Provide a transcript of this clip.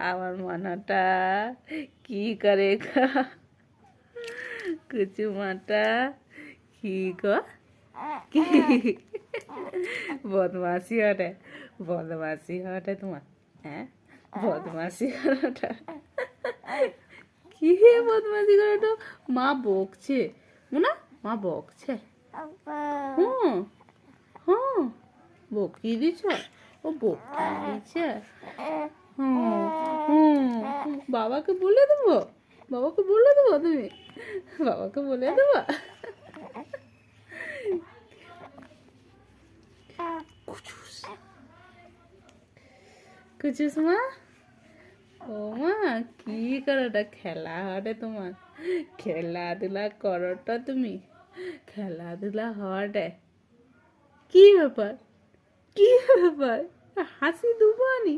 আমার মনাটা কি করে গো? কুচু মাটা কি গো? কি বদমাসি হটে, বদমাসি হটে তোমার। হ্যাঁ, বদমাসি করাটা কি বদমাসি করাটা? মা বকছে না, মা বকছে। হুম হুম, বকিয়ে দিছ? ও বকিয়ে দিচ্ছে। হুম হুম, বাবাকে বলে দেবো, বাবাকে বলে দেবো, তুমি বাবাকে বলে দেবো। কুচুস কুচুস মা, ও মা কি করোটা? খেলা হটে তোমার, খেলাধুলা করোটা তুমি, খেলাধুলা হটে। কি ব্যাপার, কি ব্যাপার? হাসি দুবানি,